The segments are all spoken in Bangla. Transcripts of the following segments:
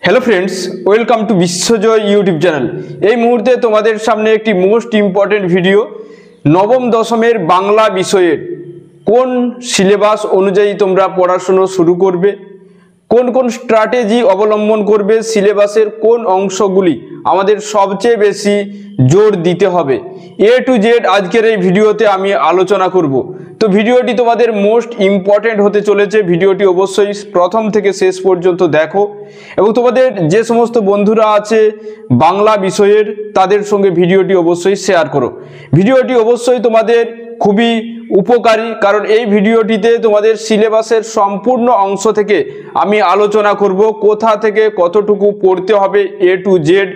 Hello friends welcome to Vishwajay YouTube channel. এই মুহূর্তে তোমাদের সামনে একটি মোস্ট ইম্পর্টেন্ট ভিডিও নবম দশমের বাংলা বিষয়ের কোন সিলেবাস অনুযায়ী তোমরা পড়াশোনা শুরু করবে, কোন কোন স্ট্র্যাটেজি অবলম্বন করবে, সিলেবাসের কোন অংশগুলি আমাদের সবচেয়ে বেশি জোর দিতে হবে, এ টু জেড আজকের এই ভিডিওতে আমি আলোচনা করব। তো ভিডিওটি তোমাদের মোস্ট ইম্পর্টেন্ট হতে চলেছে। ভিডিওটি অবশ্যই প্রথম থেকে শেষ পর্যন্ত দেখো এবং তোমাদের যে সমস্ত বন্ধুরা আছে বাংলা বিষয়ের তাদের সঙ্গে ভিডিওটি অবশ্যই শেয়ার করো। ভিডিওটি অবশ্যই তোমাদের খুবই উপকারী, কারণ এই ভিডিওটিতে তোমাদের সিলেবাসের সম্পূর্ণ অংশ থেকে আমি আলোচনা করব, কোথা থেকে কতটুকু পড়তে হবে, এ টু জেড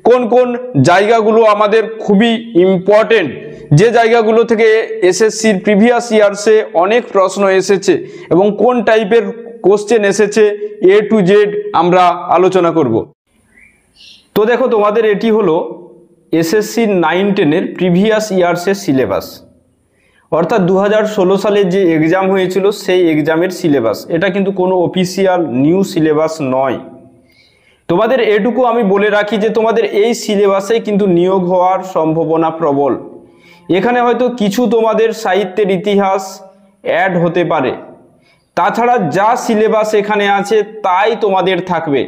কোন কোন জায়গাগুলো আমাদের খুবই ইম্পর্টেন্ট, যে জায়গাগুলো থেকে এসএসসির প্রিভিয়াস ইয়ার্সে অনেক প্রশ্ন এসেছে এবং কোন টাইপের কোশ্চেন এসেছে, এ টু জেড আমরা আলোচনা করব। তো দেখো, তোমাদের এটি হলো এসএসসি 9-10-এর প্রিভিয়াস ইয়ার্সের সিলেবাস, অর্থাৎ 2016 সালে যে এক্সাম হয়েছিল সেই এক্সামের সিলেবাস। এটা কিন্তু কোনো অফিসিয়াল নিউ সিলেবাস নয়। তোমাদের এটুকু আমি বলে রাখি যে তোমাদের এই সিলেবাসে কিন্তু নিয়োগ হওয়ার সম্ভাবনা প্রবল। এখানে হয়তো কিছু তোমাদের সাহিত্যের ইতিহাস অ্যাড হতে পারে, তাছাড়া যা সিলেবাস এখানে আছে তাই তোমাদের থাকবে,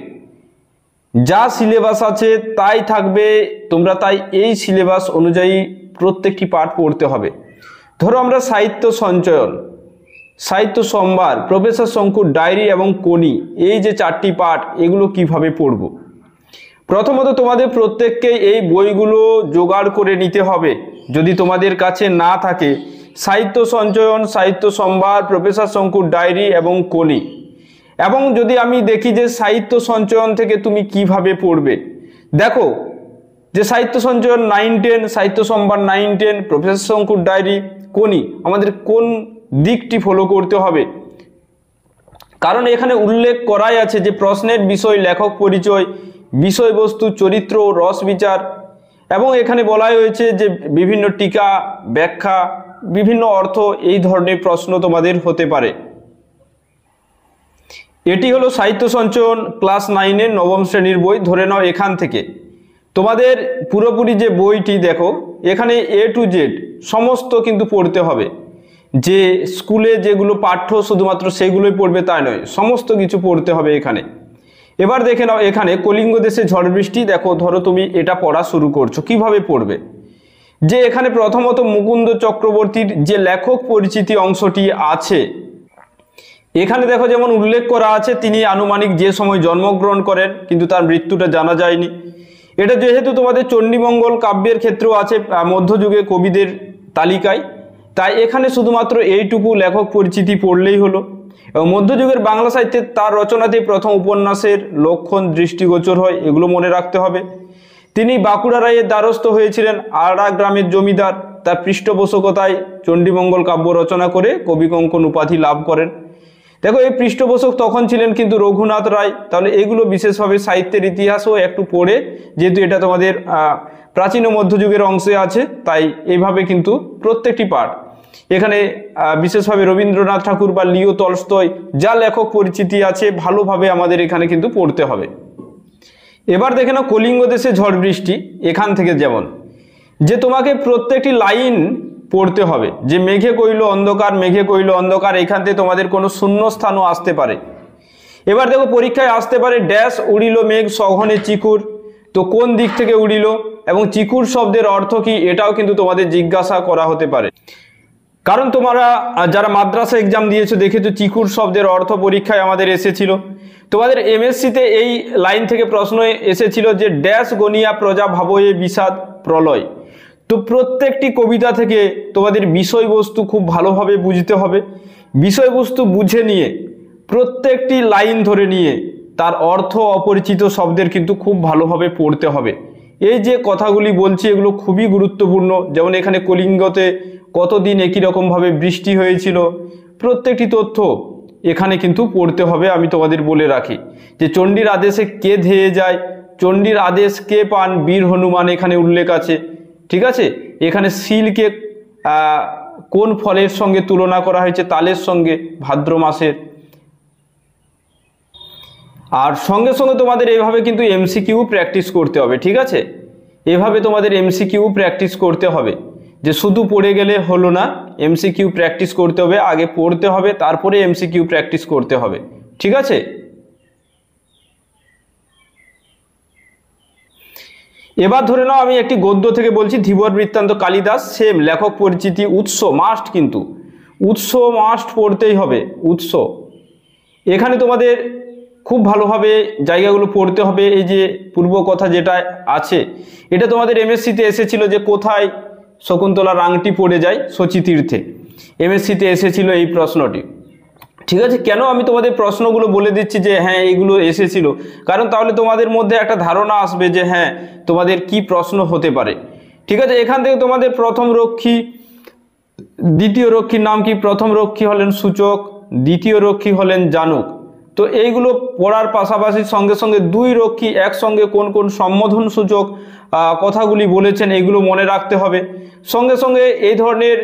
যা সিলেবাস আছে তাই থাকবে। তোমরা তাই এই সিলেবাস অনুযায়ী প্রত্যেকটি পাঠ পড়তে হবে। ধরো আমরা সাহিত্য সঞ্চয়ন, সাহিত্য সম্ভার, প্রফেসর শঙ্কুর ডায়েরি এবং কোনি, এই যে 4টি পাঠ, এগুলো কিভাবে পড়ব। প্রথমত তোমাদের প্রত্যেককে এই বইগুলো জোগাড় করে নিতে হবে। যদি তোমাদের কাছে না থাকে সাহিত্য সঞ্চয়ন, সাহিত্য সম্ভার, প্রফেসর শঙ্কুর ডায়েরি এবং কোনি, এবং যদি আমি দেখি যে সাহিত্য সঞ্চয়ন থেকে তুমি কিভাবে পড়বে, দেখো যে সাহিত্য সঞ্চয়ন 9-10, সাহিত্য সম্ভার 9-10, প্রফেসর শঙ্কুর ডায়েরি, কোনি, আমাদের কোন দিকটি ফলো করতে হবে। কারণ এখানে উল্লেখ করাই আছে যে প্রশ্নের বিষয়, লেখক পরিচয়, বিষয়বস্তু, চরিত্র, রস বিচার, এবং এখানে বলা হয়েছে যে বিভিন্ন টিকা, ব্যাখ্যা, বিভিন্ন অর্থ, এই ধরনের প্রশ্ন তোমাদের হতে পারে। এটি হলো সাহিত্য সঞ্চয়ন ক্লাস 9-এর নবম শ্রেণীর বই। ধরে নাও এখান থেকে তোমাদের পুরোপুরি যে বইটি, দেখো এখানে এ টু জেড সমস্ত কিন্তু পড়তে হবে। যে স্কুলে যেগুলো পাঠ্য শুধুমাত্র সেগুলোই পড়বে তাই নয়, সমস্ত কিছু পড়তে হবে এখানে। এবার দেখে নাও এখানে কলিঙ্গ দেশে ঝড় বৃষ্টি। দেখো, ধরো তুমি এটা পড়া শুরু করছো, কিভাবে পড়বে। যে এখানে প্রথমত মুকুন্দ চক্রবর্তীর যে লেখক পরিচিতি অংশটি আছে, এখানে দেখো যেমন উল্লেখ করা আছে তিনি আনুমানিক যে সময় জন্মগ্রহণ করেন, কিন্তু তার মৃত্যুটা জানা যায়নি। এটা যেহেতু তোমাদের চণ্ডীমঙ্গল কাব্যের ক্ষেত্রেও আছে মধ্যযুগে কবিদের তালিকায়, তাই এখানে শুধুমাত্র এইটুকু লেখক পরিচিতি পড়লেই হলো। এবং মধ্যযুগের বাংলা সাহিত্যে তার রচনাতেই প্রথম উপন্যাসের লক্ষণ দৃষ্টিগোচর হয়, এগুলো মনে রাখতে হবে। তিনি বাঁকুড়া রায়ের দ্বারস্থ হয়েছিলেন, আড়া গ্রামের জমিদার, তার পৃষ্ঠপোষকতায় চণ্ডীমঙ্গল কাব্য রচনা করে কবিকঙ্কন উপাধি লাভ করেন। দেখো এই পৃষ্ঠপোষক তখন ছিলেন কিন্তু রঘুনাথ রায়। তাহলে এগুলো বিশেষভাবে সাহিত্যের ইতিহাসও একটু পড়ে, যেহেতু এটা তোমাদের প্রাচীন ও মধ্যযুগের অংশে আছে, তাই এইভাবে কিন্তু প্রত্যেকটি পাঠ এখানে বিশেষভাবে রবীন্দ্রনাথ ঠাকুর বা লিও টলস্টয় যা লেখক পরিচিতি আছে ভালোভাবে আমাদের এখানে কিন্তু পড়তে হবে। এবার দেখে নাও কলিঙ্গ দেশে ঝড় বৃষ্টি। এখান থেকে যেমন যে তোমাকে প্রত্যেকটি লাইন পড়তে হবে, যে মেঘে কইল অন্ধকার, মেঘে কইল অন্ধকার, এখান থেকে তোমাদের কোনো শূন্যস্থানও আসতে পারে। এবার দেখো পরীক্ষায় আসতে পারে ড্যাশ উড়িল মেঘ সঘনে চিকুর, তো কোন দিক থেকে উড়িল এবং চিকুর শব্দের অর্থ কি, এটাও কিন্তু তোমাদের জিজ্ঞাসা করা হতে পারে। কারণ তোমরা যারা মাদ্রাসা এক্সাম দিয়েছো দেখেছো চিকুর শব্দের অর্থ পরীক্ষায় আমাদের এসেছিল। তোমাদের এমএসসিতে এই লাইন থেকে প্রশ্ন এসেছিল যে ড্যাশ গনিয়া প্রজা ভাবয়ে বিষাদ প্রলয়। তো প্রত্যেকটি কবিতা থেকে তোমাদের বিষয়বস্তু খুব ভালোভাবে বুঝতে হবে। বিষয়বস্তু বুঝে নিয়ে প্রত্যেকটি লাইন ধরে নিয়ে তার অর্থ অপরিচিত শব্দের কিন্তু খুব ভালোভাবে পড়তে হবে। এই যে কথাগুলি বলছি এগুলো খুবই গুরুত্বপূর্ণ। যেমন এখানে কলিঙ্গতে কতদিন একই রকমভাবে বৃষ্টি হয়েছিল, প্রত্যেকটি তথ্য এখানে কিন্তু পড়তে হবে। আমি তোমাদের বলে রাখি যে চণ্ডীর আদেশে কে ধেয়ে যায়, চণ্ডীর আদেশ কে পান, বীর হনুমান এখানে উল্লেখ আছে। ঠিক আছে, এখানে শিলকে কোন ফলের সঙ্গে তুলনা করা হয়েছে, তালের সঙ্গে, ভাদ্র মাসের। আর সঙ্গে সঙ্গে তোমাদের এইভাবে কিন্তু এমসিকিউ প্র্যাকটিস করতে হবে, ঠিক আছে? এভাবে তোমাদের এমসিকিউ প্র্যাকটিস করতে হবে, যে শুধু পড়ে গেলে হলো না, এমসিকিউ প্র্যাকটিস করতে হবে, আগে পড়তে হবে তারপরে এমসিকিউ প্র্যাকটিস করতে হবে, ঠিক আছে? এবার ধরে নাও আমি একটি গদ্য থেকে বলছি, ধীবর বৃত্তান্ত কালিদাস, সেম লেখক পরিচিতি, উৎস মাস্ট, কিন্তু উৎস মাস্ট পড়তেই হবে, উৎস। এখানে তোমাদের খুব ভালোভাবে জায়গাগুলো পড়তে হবে। এই যে পূর্ব কথা যেটা আছে, এটা তোমাদের এমএসসিতে এসেছিল যে কোথায় শকুন্তলার আংটি পড়ে যায় শচীতীর্থে, এমএসসিতে এসেছিল এই প্রশ্নটি, ঠিক আছে? কেন আমি তোমাদের প্রশ্নগুলো বলে দিচ্ছি যে হ্যাঁ এইগুলো এসেছিল, কারণ তাহলে তোমাদের মধ্যে একটা ধারণা আসবে যে হ্যাঁ তোমাদের কি প্রশ্ন হতে পারে, ঠিক আছে? এখান থেকে তোমাদের প্রথম রক্ষী, দ্বিতীয় রক্ষীর নাম কি? প্রথম রক্ষী হলেন সূচক, দ্বিতীয় রক্ষী হলেন জানুক। তো এইগুলো পড়ার পাশাপাশি সঙ্গে সঙ্গে দুই রক্ষী একসঙ্গে কোন কোন সম্বোধন সূচক কথাগুলি বলেছেন এগুলো মনে রাখতে হবে। সঙ্গে সঙ্গে এই ধরনের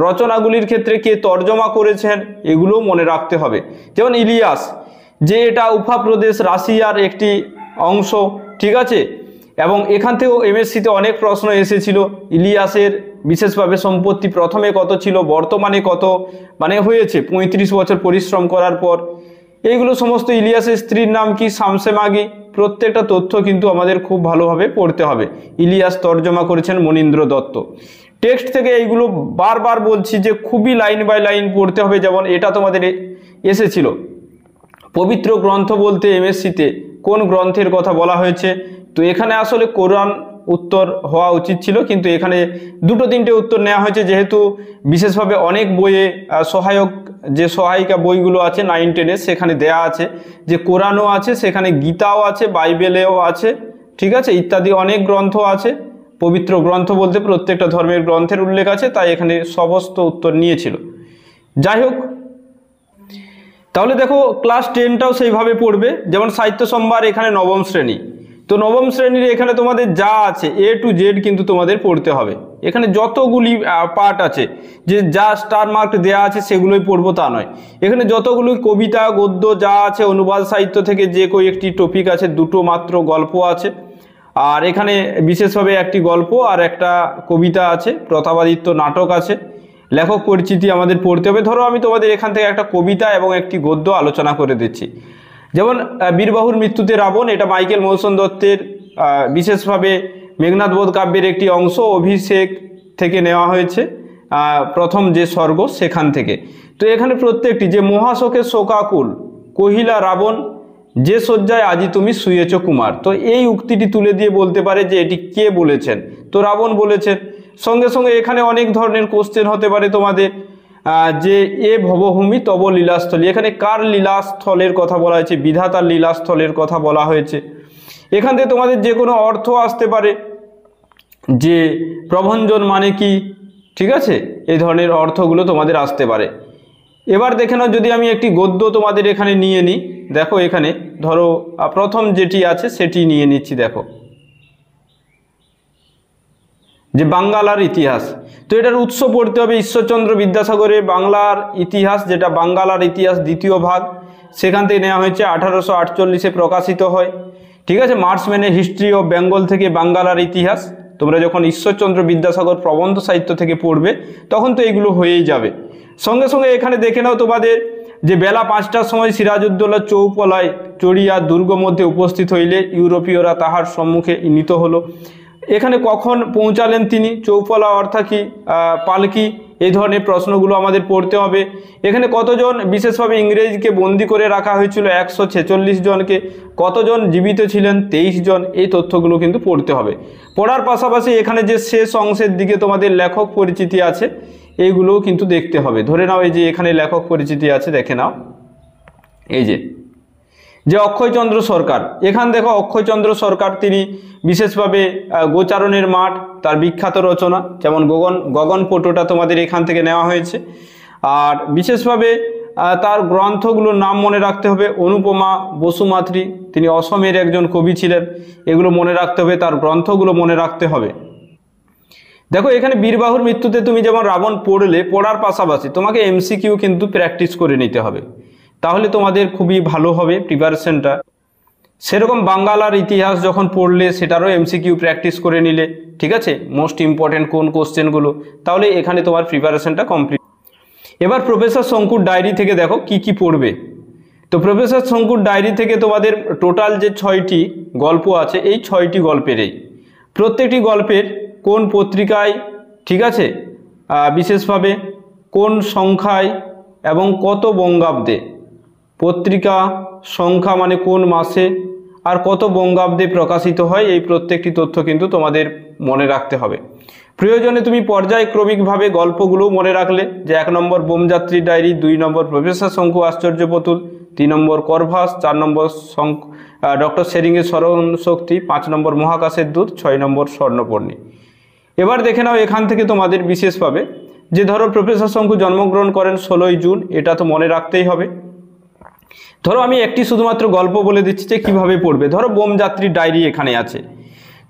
রচনাগুলির ক্ষেত্রে কে তর্জমা করেছেন এগুলোও মনে রাখতে হবে। যেমন ইলিয়াস, যে এটা উফা প্রদেশ রাশিয়ার একটি অংশ, ঠিক আছে? এবং এখান থেকেও এমএসসিতে অনেক প্রশ্ন এসেছিল। ইলিয়াসের বিশেষভাবে সম্পত্তি প্রথমে কত ছিল, বর্তমানে কত মানে হয়েছে 35 বছর পরিশ্রম করার পর, এইগুলো সমস্ত। ইলিয়াসের স্ত্রীর নাম কি? শামসেমাগি। প্রত্যেকটা তথ্য কিন্তু আমাদের খুব ভালোভাবে পড়তে হবে। ইলিয়াস তর্জমা করেছেন মনীন্দ্র দত্ত। টেক্সট থেকে এইগুলো বারবার বলছি যে খুবই লাইন বাই লাইন পড়তে হবে। যেমন এটা তোমাদের এসেছিল, পবিত্র গ্রন্থ বলতে এমএসসিতে কোন গ্রন্থের কথা বলা হয়েছে? তো এখানে আসলে কোরআন উত্তর হওয়া উচিত ছিল, কিন্তু এখানে দুটো তিনটে উত্তর নেওয়া হয়েছে, যেহেতু বিশেষভাবে অনেক বইয়ে সহায়ক যে সহায়িকা বইগুলো আছে 9, 10 সেখানে দেয়া আছে যে কোরআনও আছে, সেখানে গীতাও আছে, বাইবেলেও আছে, ঠিক আছে, ইত্যাদি অনেক গ্রন্থ আছে। পবিত্র গ্রন্থ বলতে প্রত্যেকটা ধর্মের গ্রন্থের উল্লেখ আছে, তাই এখানে সমস্ত উত্তর নিয়েছিল। যাই হোক, তাহলে দেখো ক্লাস 10টাও সেইভাবে পড়বে। যেমন সাহিত্য সম্ভার এখানে নবম শ্রেণী, তো নবম শ্রেণীর এখানে তোমাদের যা আছে A to Z কিন্তু তোমাদের পড়তে হবে। এখানে যতগুলি পার্ট আছে, যে যা স্টার মার্ক দেওয়া আছে সেগুলোই পড়বো তা নয়। এখানে যতগুলি কবিতা গদ্য যা আছে, অনুবাদ সাহিত্য থেকে যে কোনো একটি টপিক আছে, দুটো মাত্র গল্প আছে, আর এখানে বিশেষভাবে একটি গল্প আর একটা কবিতা আছে, প্রতাপাদিত্য নাটক আছে। লেখক পরিচিতি আমাদের পড়তে হবে। ধরো আমি তোমাদের এখান থেকে একটা কবিতা এবং একটি গদ্য আলোচনা করে দিচ্ছি। যেমন বীরবাহুর মৃত্যুতে রাবণ, এটা মাইকেল মধুসূদন দত্তের বিশেষভাবে মেঘনাদ বধ কাব্যের একটি অংশ, অভিষেক থেকে নেওয়া হয়েছে, প্রথম যে স্বর্গ সেখান থেকে। তো এখানে প্রত্যেকটি, যে মহাশোকে শোকাকুল কহিলা রাবণ, যে শয্যায় আজি তুমি শুয়েছ কুমার। তো এই উক্তিটি তুলে দিয়ে বলতে পারে যে এটি কে বলেছেন, তো রাবণ বলেছেন। সঙ্গে সঙ্গে এখানে অনেক ধরনের কোশ্চেন হতে পারে তোমাদের, যে এ ভবভূমি তব লীলাস্থলী, এখানে কার লীলাস্থলের কথা বলা হয়েছে? বিধাতার লীলাস্থলের কথা বলা হয়েছে। এখান থেকে তোমাদের যে কোনো অর্থ আসতে পারে, যে প্রভঞ্জন মানে কি, ঠিক আছে, এই ধরনের অর্থগুলো তোমাদের আসতে পারে। এবার দেখে নাও, যদি আমি একটি গদ্য তোমাদের এখানে নিয়ে নিই, দেখো এখানে ধরো প্রথম যেটি আছে সেটি নিয়ে নিচ্ছি। দেখো, যে বাঙ্গালার ইতিহাস, তো এটার উৎস পড়তে হবে ঈশ্বরচন্দ্র বিদ্যাসাগরের বাংলার ইতিহাস, যেটা বাঙ্গালার ইতিহাস দ্বিতীয় ভাগ, সেখান থেকে নেওয়া হয়েছে, 1848-এ প্রকাশিত হয়, ঠিক আছে। মার্সম্যানের হিস্ট্রি অফ বেঙ্গল থেকে বাঙ্গালার ইতিহাস। তোমরা যখন ঈশ্বরচন্দ্র বিদ্যাসাগর প্রবন্ধ সাহিত্য থেকে পড়বে তখন তো এগুলো হয়েই যাবে। সঙ্গে সঙ্গে এখানে দেখে নাও তোমাদের, যে বেলা 5টার সময় সিরাজউদ্দৌলা চৌপলায় চড়িয়া দুর্গ মধ্যে উপস্থিত হইলে ইউরোপীয়রা তাহার সম্মুখে নীত হলো। এখানে কখন পৌঁছালেন তিনি? চৌপলা অর্থাৎ কি পালকি, এই ধরনের প্রশ্নগুলো আমাদের পড়তে হবে। এখানে কতজন বিশেষভাবে ইংরেজকে বন্দি করে রাখা হয়েছিল? 146 জনকে। কতজন জীবিত ছিলেন? 23 জন। এই তথ্যগুলো কিন্তু পড়তে হবে। পড়ার পাশাপাশি এখানে যে শেষ অংশের দিকে তোমাদের লেখক পরিচিতি আছে, এইগুলোও কিন্তু দেখতে হবে। ধরে নাও এই যে এখানে লেখক পরিচিতি আছে, দেখে নাও, এই যে অক্ষয়চন্দ্র সরকার, এখান দেখো অক্ষয়চন্দ্র সরকার, তিনি বিশেষভাবে গোচারণের মাঠ তার বিখ্যাত রচনা, যেমন গগনপটুটা তোমাদের এখান থেকে নেওয়া হয়েছে। আর বিশেষভাবে তার গ্রন্থগুলোর নাম মনে রাখতে হবে। অনুপমা বসুমাত্রী, তিনি অসমের একজন কবি ছিলেন, এগুলো মনে রাখতে হবে, তার গ্রন্থগুলো মনে রাখতে হবে। দেখো এখানে বীরবাহুর মৃত্যুতে তুমি যেমন রাবণ পড়লে, পড়ার পাশাপাশি তোমাকে এমসিকিউ কিন্তু প্র্যাকটিস করে নিতে হবে। তাহলে তোমাদের খুবই ভালো হবে প্রিপারেশনটা। সেরকম বাংলা আর ইতিহাস যখন পড়লে সেটারও এমসিকিউ প্র্যাকটিস করে নিলে, ঠিক আছে, মোস্ট ইম্পর্টেন্ট কোন কোশ্চেনগুলো, তাহলে এখানে তোমার প্রিপারেশনটা কমপ্লিট। এবার প্রফেসর শঙ্কুর ডায়েরি থেকে দেখো কি কি পড়বে। তো প্রফেসর শঙ্কুর ডায়েরি থেকে তোমাদের টোটাল যে 6টি গল্প আছে, এই 6টি গল্পেরই প্রত্যেকটি গল্পের কোন পত্রিকায়, ঠিক আছে, বিশেষভাবে কোন সংখ্যায় এবং কত বঙ্গাব্দে, পত্রিকা সংখ্যা মানে কোন মাসে আর কত বঙ্গাব্দে প্রকাশিত হয়, এই প্রত্যেকটি তথ্য কিন্তু তোমাদের মনে রাখতে হবে। প্রয়োজনে তুমি পর্যায়ক্রমিকভাবে গল্পগুলো মনে রাখলে, যে 1 নম্বর বোমযাত্রীর ডায়েরি, 2 নম্বর প্রফেসর শঙ্কু আশ্চর্য পুতুল, 3 নম্বর করভাস, 4 নম্বর ডক্টর শেরিংয়ের স্মরণ শক্তি, 5 নম্বর মহাকাশের দূত, 6 নম্বর স্বর্ণপর্ণী। এবার দেখে নাও এখান থেকে তোমাদের বিশেষভাবে, যে ধরো প্রফেসর শঙ্কু জন্মগ্রহণ করেন 16ই জুন, এটা তো মনে রাখতেই হবে। ধরো আমি একটি শুধুমাত্র গল্প বলে দিচ্ছি যে কীভাবে পড়বে। ধরো বোমযাত্রীর ডায়েরি এখানে আছে,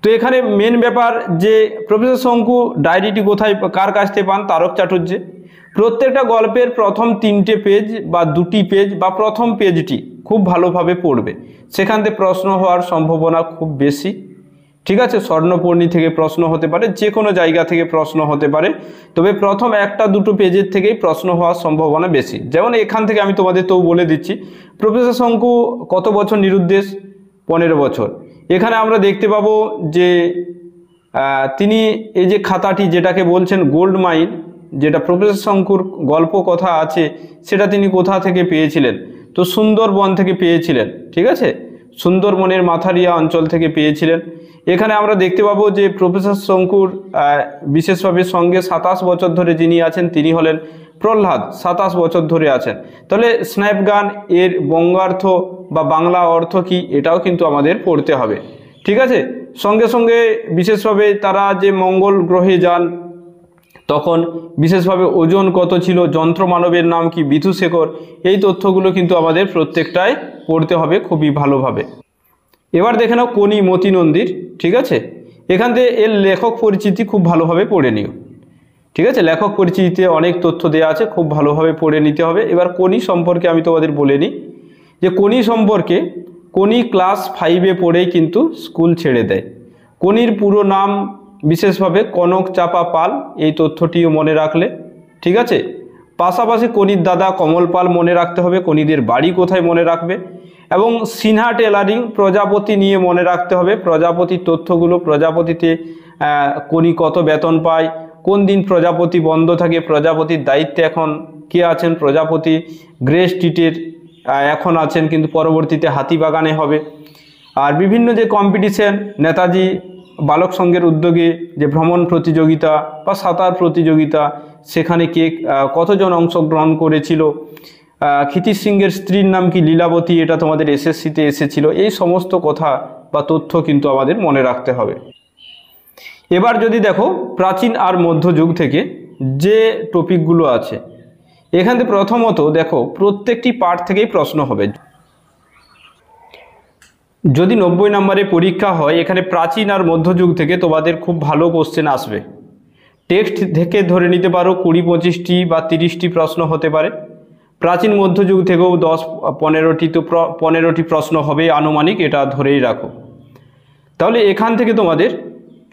তো এখানে মেন ব্যাপার যে প্রফেসর শঙ্কু ডায়েরিটি কোথায়, কার কাছ থেকে পান, তারক চাটুর্যে। প্রত্যেকটা গল্পের প্রথম 3টে পেজ বা 2টি পেজ বা প্রথম পেজটি খুব ভালোভাবে পড়বে, সেখান থেকে প্রশ্ন হওয়ার সম্ভাবনা খুব বেশি, ঠিক আছে। স্বর্ণপর্ণী থেকে প্রশ্ন হতে পারে, যে কোনো জায়গা থেকে প্রশ্ন হতে পারে, তবে প্রথম 1-2 পেজের থেকেই প্রশ্ন হওয়ার সম্ভাবনা বেশি। যেমন এখান থেকে আমি তোমাদের তো বলে দিচ্ছি, প্রফেসর শঙ্কু কত বছর নিরুদ্দেশ, 15 বছর। এখানে আমরা দেখতে পাবো যে তিনি এই যে খাতাটি যেটাকে বলছেন গোল্ড মাইন, যেটা প্রফেসর শঙ্কুর গল্প কথা আছে, সেটা তিনি কোথা থেকে পেয়েছিলেন, তো সুন্দরবন থেকে পেয়েছিলেন, ঠিক আছে, সুন্দরবনের মাথারিয়া অঞ্চল থেকে পেয়েছিলেন। এখানে আমরা দেখতে পাবো যে প্রফেসর শঙ্কুর বিশেষভাবে সঙ্গে 27 বছর ধরে যিনি আছেন তিনি হলেন প্রহ্লাদ, 27 বছর ধরে আছেন। তাহলে স্ন্যাপগান এর বঙ্গার্থ বা বাংলা অর্থ কি, এটাও কিন্তু আমাদের পড়তে হবে, ঠিক আছে। সঙ্গে সঙ্গে বিশেষভাবে তারা যে মঙ্গল গ্রহে যান, তখন বিশেষভাবে ওজন কত ছিল, যন্ত্রমানবের নাম কি, বিধুশেখর, এই তথ্যগুলো কিন্তু আমাদের প্রত্যেকটাই পড়তে হবে খুবই ভালোভাবে। এবার দেখে নাও কোনি মতি নন্দীর, ঠিক আছে, এখান থেকে এর লেখক পরিচিতি খুব ভালোভাবে পড়ে নিও, ঠিক আছে। লেখক পরিচিতিতে অনেক তথ্য দেওয়া আছে, খুব ভালোভাবে পড়ে নিতে হবে। এবার কোনি সম্পর্কে আমি তোমাদের বলে নিই, যে কোনি সম্পর্কে, কোনি ক্লাস 5-এ পড়েই কিন্তু স্কুল ছেড়ে দেয়। কোনির পুরো নাম বিশেষভাবে কনক চাপা পাল, এই তথ্যটিও মনে রাখলে, ঠিক আছে। পাশাপাশি কোনির দাদা কমল পাল মনে রাখতে হবে, কোনিদের বাড়ি কোথায় মনে রাখবে, এবং সিনহা টেলারিং প্রজাপতি নিয়ে মনে রাখতে হবে, প্রজাপতির তথ্যগুলো, প্রজাপতিতে কোনি কত বেতন পায়, কোন দিন প্রজাপতি বন্ধ থাকে, প্রজাপতির দায়িত্বে এখন কে আছেন, প্রজাপতি গ্রে স্ট্রিটের এখন আছেন, কিন্তু পরবর্তীতে হাতিবাগানে হবে। আর বিভিন্ন যে কম্পিটিশন, নেতাজি বালক সংঘের উদ্যোগে যে ভ্রমণ প্রতিযোগিতা বা সাঁতার প্রতিযোগিতা, সেখানে কে কতজন অংশগ্রহণ করেছিল, ক্ষিতিশ সিংয়ের স্ত্রীর নাম কি, লীলাবতী, এটা তোমাদের এসএসসিতে এসেছিল। এই সমস্ত কথা বা তথ্য কিন্তু আমাদের মনে রাখতে হবে। এবার যদি দেখো প্রাচীন আর মধ্যযুগ থেকে যে টপিকগুলো আছে, এখান থেকে প্রথমত দেখো প্রত্যেকটি পার্ট থেকেই প্রশ্ন হবে। যদি 90 নম্বরে পরীক্ষা হয়, এখানে প্রাচীন আর মধ্যযুগ থেকে তোমাদের খুব ভালো কোশ্চেন আসবে। টেক্সট থেকে ধরে নিতে পারো 20-25টি বা 30টি প্রশ্ন হতে পারে। প্রাচীন মধ্যযুগ থেকেও 10-15টি তো 15টি প্রশ্ন হবে আনুমানিক, এটা ধরেই রাখো। তাহলে এখান থেকে তোমাদের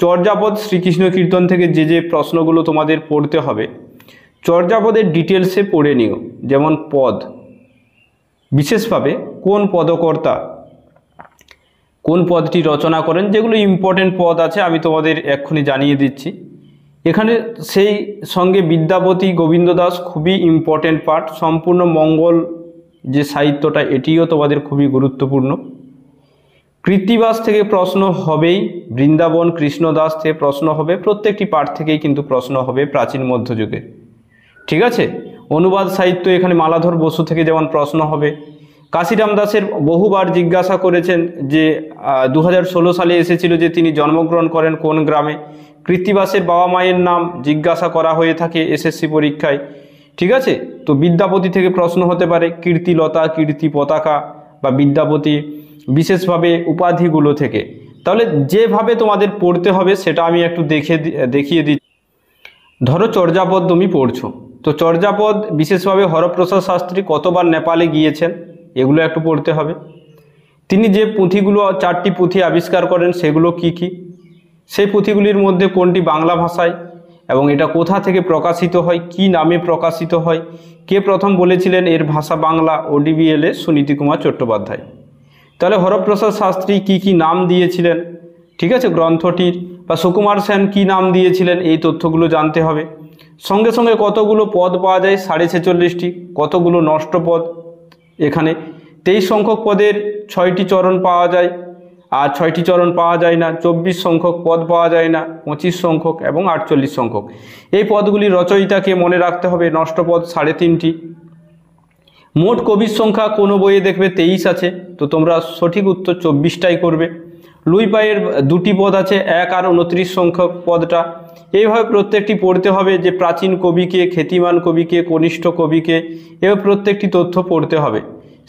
চর্যাপদ, শ্রীকৃষ্ণ কীর্তন থেকে যে যে প্রশ্নগুলো তোমাদের পড়তে হবে, চর্যাপদের ডিটেলসে পড়ে নিও। যেমন পদ, বিশেষভাবে কোন পদকর্তা কোন পদটি রচনা করেন, যেগুলো ইম্পর্টেন্ট পদ আছে আমি তোমাদের এক্ষুনি জানিয়ে দিচ্ছি। এখানে সেই সঙ্গে বিদ্যাপতি, গোবিন্দ দাস খুবই ইম্পর্টেন্ট পার্ট। সম্পূর্ণ মঙ্গল যে সাহিত্যটা, এটিও তোমাদের খুবই গুরুত্বপূর্ণ। কৃত্তিবাস থেকে প্রশ্ন হবেই, বৃন্দাবন কৃষ্ণদাস থেকে প্রশ্ন হবে, প্রত্যেকটি পাঠ থেকেই কিন্তু প্রশ্ন হবে প্রাচীন মধ্যযুগে, ঠিক আছে। অনুবাদ সাহিত্য, এখানে মালাধর বসু থেকে যেমন প্রশ্ন হবে। কাশিরাম দাসের বহুবার জিজ্ঞাসা করেছেন যে 2016 সালে এসেছিল যে তিনি জন্মগ্রহণ করেন কোন গ্রামে। কৃত্তিবাসের বাবা মায়ের নাম জিজ্ঞাসা করা হয়ে থাকে এসএসসি পরীক্ষায়, ঠিক আছে। তো বিদ্যাপতি থেকে প্রশ্ন হতে পারে, কীর্তিলতা, কীর্তি পতাকা বা বিদ্যাপতি, বিশেষভাবে উপাধিগুলো থেকে। তাহলে যেভাবে তোমাদের পড়তে হবে সেটা আমি একটু দেখিয়ে দিচ্ছি। ধরো চর্যাপদ তুমি পড়ছো, তো চর্যাপদ বিশেষভাবে হরপ্রসাদ শাস্ত্রী কতবার নেপালে গিয়েছেন এগুলো একটু পড়তে হবে। তিনি যে পুঁথিগুলো 4টি পুঁথি আবিষ্কার করেন সেগুলো কি কি, সেই পুঁথিগুলির মধ্যে কোনটি বাংলা ভাষায় এবং এটা কোথা থেকে প্রকাশিত হয়, কি নামে প্রকাশিত হয়, কে প্রথম বলেছিলেন এর ভাষা বাংলা, ODVL সুনীতি কুমার চট্টোপাধ্যায়। তাহলে হরপ্রসাদ শাস্ত্রী কি কি নাম দিয়েছিলেন, ঠিক আছে, গ্রন্থটির, বা সুকুমার সেন কি নাম দিয়েছিলেন, এই তথ্যগুলো জানতে হবে। সঙ্গে সঙ্গে কতগুলো পদ পাওয়া যায়, 46.5টি। কতগুলো নষ্ট পদ, এখানে 23 সংখ্যক পদের 6টি চরণ পাওয়া যায়, আর 6টি চরণ পাওয়া যায় না। 24 সংখ্যক পদ পাওয়া যায় না, 25 সংখ্যক এবং 48 সংখ্যক। এই পদগুলির রচয়িতাকে মনে রাখতে হবে। নষ্ট পদ 3.5টি। মোট কবির সংখ্যা কোনো বইয়ে দেখবে 23 আছে, তো তোমরা সঠিক উত্তর 24টাই করবে। লুই পাইয়ের 2টি পদ আছে, 1 আর 29 সংখ্যক পদটা। এইভাবে প্রত্যেকটি পড়তে হবে, যে প্রাচীন কবিকে, খ্যাতিমান কবিকে, কনিষ্ঠ কবিকে, এভাবে প্রত্যেকটি তথ্য পড়তে হবে।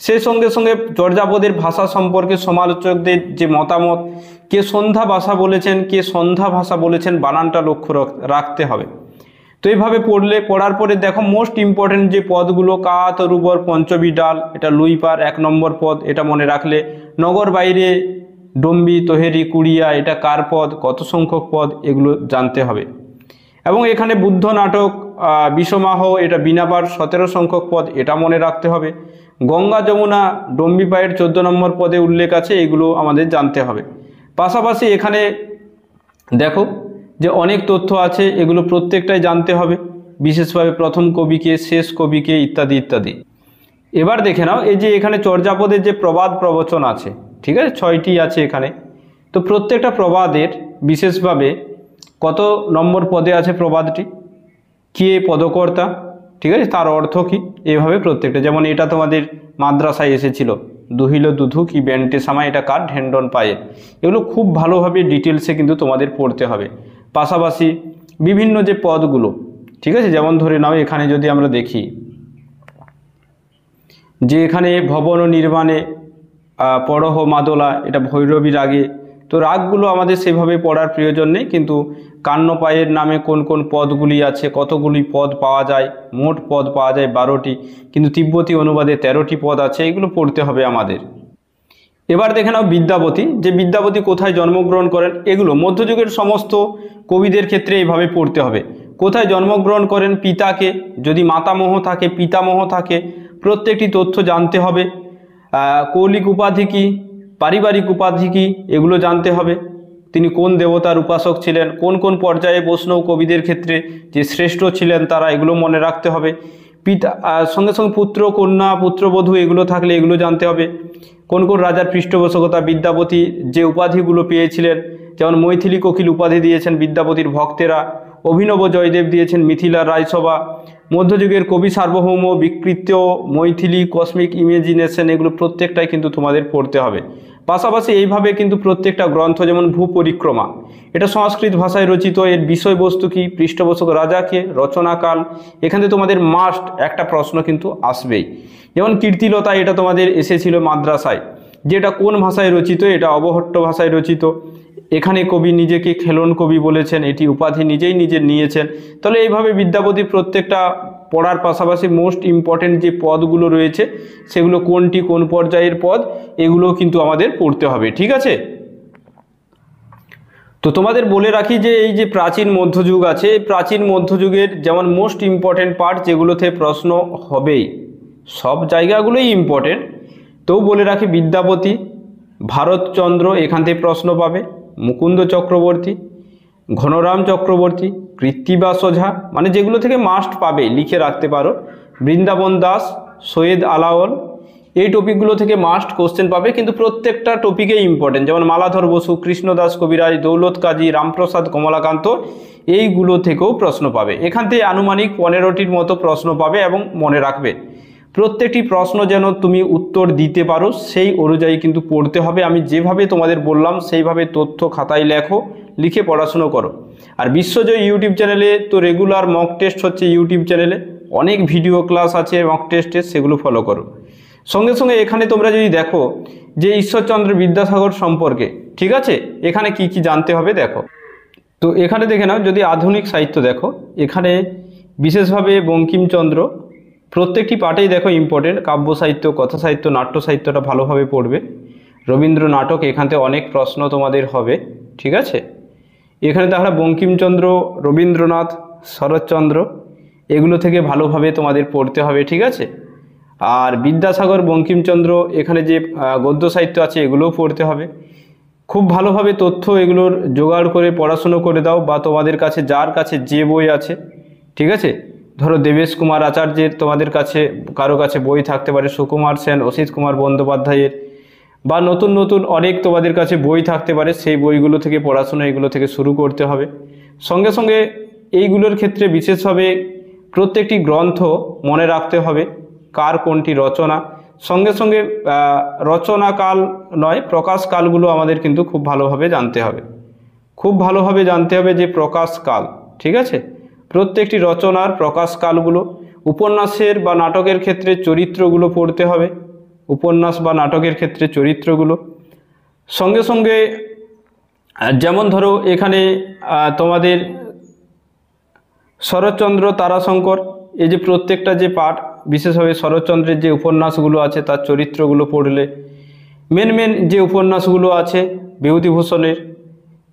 সেই সঙ্গে সঙ্গে চর্যাপদের ভাষা সম্পর্কে সমালোচকদের যে মতামত, কে সন্ধ্যা ভাষা বলেছেন, কে সন্ধ্যা ভাষা বলেছেন, বানানটা লক্ষ্য রাখতে হবে। তো এইভাবে পড়ার পরে দেখো মোস্ট ইম্পর্টেন্ট যে পদগুলো, কা তরুবর পঞ্চবী ডাল, এটা লুই পার 1 নম্বর পদ, এটা মনে রাখলে। নগর বাইরে ডম্বি তোহেরি কুড়িয়া, এটা কার পদ, কত সংখ্যক পদ, এগুলো জানতে হবে। এবং এখানে বুদ্ধ নাটক বিষমাহ, এটা বিনাবার 17 সংখ্যক পদ, এটা মনে রাখতে হবে। গঙ্গা যমুনা ডম্বি পায়ের 14 নম্বর পদে উল্লেখ আছে, এগুলো আমাদের জানতে হবে। পাশাপাশি এখানে দেখো যে অনেক তথ্য আছে, এগুলো প্রত্যেকটাই জানতে হবে, বিশেষভাবে প্রথম কবিকে, শেষ কবিকে, ইত্যাদি ইত্যাদি। এবার দেখে নাও, এই যে এখানে চর্যাপদের যে প্রবাদ প্রবচন আছে, ঠিক আছে, 6টি আছে এখানে। তো প্রত্যেকটা প্রবাদের বিশেষভাবে কত নম্বর পদে আছে প্রবাদটি, কে পদকর্তা, ঠিক আছে, তার অর্থ কি, এভাবে প্রত্যেকটা। যেমন এটা তোমাদের মাদ্রাসায় এসেছিল, দুহিল দুধু কি বেন্টে সামাই, এটা কার, ঢেন্ডন পায়ে। এগুলো খুব ভালোভাবে ডিটেলসে কিন্তু তোমাদের পড়তে হবে। পাশাপাশি বিভিন্ন যে পদগুলো, ঠিক আছে, যেমন ধরে নাও এখানে যদি আমরা দেখি যে এখানে ভবন নির্মাণে পরহ মাদলা, এটা ভৈরবী রাগে। তো রাগগুলো আমাদের সেভাবে পড়ার প্রয়োজন নেই, কিন্তু কান্নপায়ের নামে কোন কোন পদগুলি আছে, কতগুলি পদ পাওয়া যায়, মোট পদ পাওয়া যায় 12টি, কিন্তু তিব্বতী অনুবাদে 13টি পদ আছে, এগুলো পড়তে হবে আমাদের। এবার দেখে নাও বিদ্যাপতি, যে বিদ্যাপতি কোথায় জন্মগ্রহণ করেন, এগুলো মধ্যযুগের সমস্ত কবিদের ক্ষেত্রে এইভাবে পড়তে হবে। কোথায় জন্মগ্রহণ করেন, পিতাকে, যদি মাতামহ থাকে, পিতামহ থাকে, প্রত্যেকটি তথ্য জানতে হবে। কৌলিক উপাধি কি, পারিবারিক উপাধি কি, এগুলো জানতে হবে। তিনি কোন দেবতার উপাসক ছিলেন, কোন কোন পর্যায়ে বৈষ্ণব কবিদের ক্ষেত্রে যে শ্রেষ্ঠ ছিলেন তারা, এগুলো মনে রাখতে হবে। পিতা সঙ্গে সঙ্গে পুত্র কন্যা, পুত্রবধূ, এগুলো থাকলে এগুলো জানতে হবে। কোন কোন রাজার পৃষ্ঠপোষকতা বিদ্যাপতি যে উপাধিগুলো পেয়েছিলেন, যেমন মৈথিলী কোকিল উপাধি দিয়েছেন বিদ্যাপতির ভক্তেরা, অভিনব জয়দেব দিয়েছেন মিথিলার রায়সভা, মধ্যযুগের কবি সার্বভৌম, বিকৃত, মৈথিলী, কসমিক ইমেজিনেশন, এগুলো প্রত্যেকটাই কিন্তু তোমাদের পড়তে হবে। পাশাপাশি এইভাবে কিন্তু প্রত্যেকটা গ্রন্থ, যেমন ভূপরিক্রমা, এটা সংস্কৃত ভাষায় রচিত, এর বিষয়বস্তু কি, পৃষ্ঠপোষক রাজাকে, রচনাকাল, এখানে তোমাদের মাস্ট একটা প্রশ্ন কিন্তু আসবেই। যেমন কীর্তিলতা, এটা তোমাদের এসেছিল মাদ্রাসায়, যেটা কোন ভাষায় রচিত, এটা অবহট্ট ভাষায় রচিত। এখানে কবি নিজেকে খেলন কবি বলেছেন, এটি উপাধি নিজেই নিয়েছেন। তাহলে এইভাবে বিদ্যাপতির প্রত্যেকটা পড়ার পাশাপাশি মোস্ট ইম্পর্টেন্ট যে পদগুলো রয়েছে, সেগুলো কোনটি কোন পর্যায়ের পদ, এগুলো কিন্তু আমাদের পড়তে হবে, ঠিক আছে। তো তোমাদের বলে রাখি যে এই যে প্রাচীন মধ্যযুগ আছে, প্রাচীন মধ্যযুগের যেমন মোস্ট ইম্পর্টেন্ট পার্ট, যেগুলোতে প্রশ্ন হবেই, সব জায়গাগুলোই ইম্পর্টেন্ট, তো বলে রাখি বিদ্যাপতি, ভারতচন্দ্র, এখান থেকে প্রশ্ন পাবে, মুকুন্দ চক্রবর্তী, ঘনরাম চক্রবর্তী, কৃত্তিবাস ওঝা, মানে যেগুলো থেকে মাস্ট পাবে, লিখে রাখতে পারো। বৃন্দাবন দাস, সৈয়দ আলাওল, এই টপিকগুলো থেকে মাস্ট কোশ্চেন পাবে, কিন্তু প্রত্যেকটা টপিকেই ইম্পর্টেন্ট। যেমন মালাধর বসু, কৃষ্ণদাস কবিরাজ, দৌলত কাজী, রামপ্রসাদ কমলাকান্ত, এইগুলো থেকেও প্রশ্ন পাবে। এখান থেকে আনুমানিক 15টির মতো প্রশ্ন পাবে, এবং মনে রাখবে প্রত্যেকটি প্রশ্ন যেন তুমি উত্তর দিতে পারো, সেই অনুযায়ী কিন্তু পড়তে হবে। আমি যেভাবে তোমাদের বললাম সেইভাবে তথ্য খাতায় লেখো, লিখে পড়াশুনো করো। আর বিশ্বজয় ইউটিউব চ্যানেলে তো রেগুলার মক টেস্ট হচ্ছে, ইউটিউব চ্যানেলে অনেক ভিডিও ক্লাস আছে মক টেস্টের, সেগুলো ফলো করো। সঙ্গে সঙ্গে এখানে তোমরা যদি দেখো যে ঈশ্বরচন্দ্র বিদ্যাসাগর সম্পর্কে, ঠিক আছে, এখানে কি কি জানতে হবে দেখো। তো এখানে দেখে নাও, যদি আধুনিক সাহিত্য দেখো, এখানে বিশেষভাবে বঙ্কিমচন্দ্র প্রত্যেকটি পাঠেই দেখো ইম্পর্টেন্ট। কাব্য সাহিত্য, কথা সাহিত্য, নাট্য সাহিত্যটা ভালোভাবে পড়বে। রবীন্দ্র নাটক, এখান থেকে অনেক প্রশ্ন তোমাদের হবে, ঠিক আছে। এখানে তাহলে বঙ্কিমচন্দ্র, রবীন্দ্রনাথ, শরৎচন্দ্র এগুলো থেকে ভালোভাবে তোমাদের পড়তে হবে, ঠিক আছে। আর বিদ্যাসাগর, বঙ্কিমচন্দ্র এখানে যে গদ্য সাহিত্য আছে এগুলোও পড়তে হবে। খুব ভালোভাবে তথ্য এগুলোর জোগাড় করে পড়াশুনো করে দাও, বা তোমাদের কাছে যার কাছে যে বই আছে, ঠিক আছে। ধরো দেবেশ কুমার আচার্যের তোমাদের কাছে কারো কাছে বই থাকতে পারে, সুকুমার সেন, অসিত কুমার বন্দ্যোপাধ্যায়ের, বা নতুন নতুন অনেক তোমাদের কাছে বই থাকতে পারে। সেই বইগুলো থেকে পড়াশোনা এগুলো থেকে শুরু করতে হবে। সঙ্গে সঙ্গে এইগুলোর ক্ষেত্রে বিশেষভাবে প্রত্যেকটি গ্রন্থ মনে রাখতে হবে কার কোনটি রচনা। সঙ্গে সঙ্গে রচনাকাল নয়, প্রকাশকালগুলো আমাদের কিন্তু খুব ভালোভাবে জানতে হবে। খুব ভালোভাবে জানতে হবে যে প্রকাশকাল, ঠিক আছে। প্রত্যেকটি রচনার প্রকাশকালগুলো, উপন্যাসের বা নাটকের ক্ষেত্রে চরিত্রগুলো পড়তে হবে, উপন্যাস বা নাটকের ক্ষেত্রে চরিত্রগুলো। সঙ্গে সঙ্গে যেমন ধরো এখানে তোমাদের শরৎচন্দ্র, তারাশঙ্কর, এই যে প্রত্যেকটা যে পাঠ, বিশেষভাবে শরৎচন্দ্রের যে উপন্যাসগুলো আছে তার চরিত্রগুলো পড়লে। মেন যে উপন্যাসগুলো আছে বিভূতিভূষণের,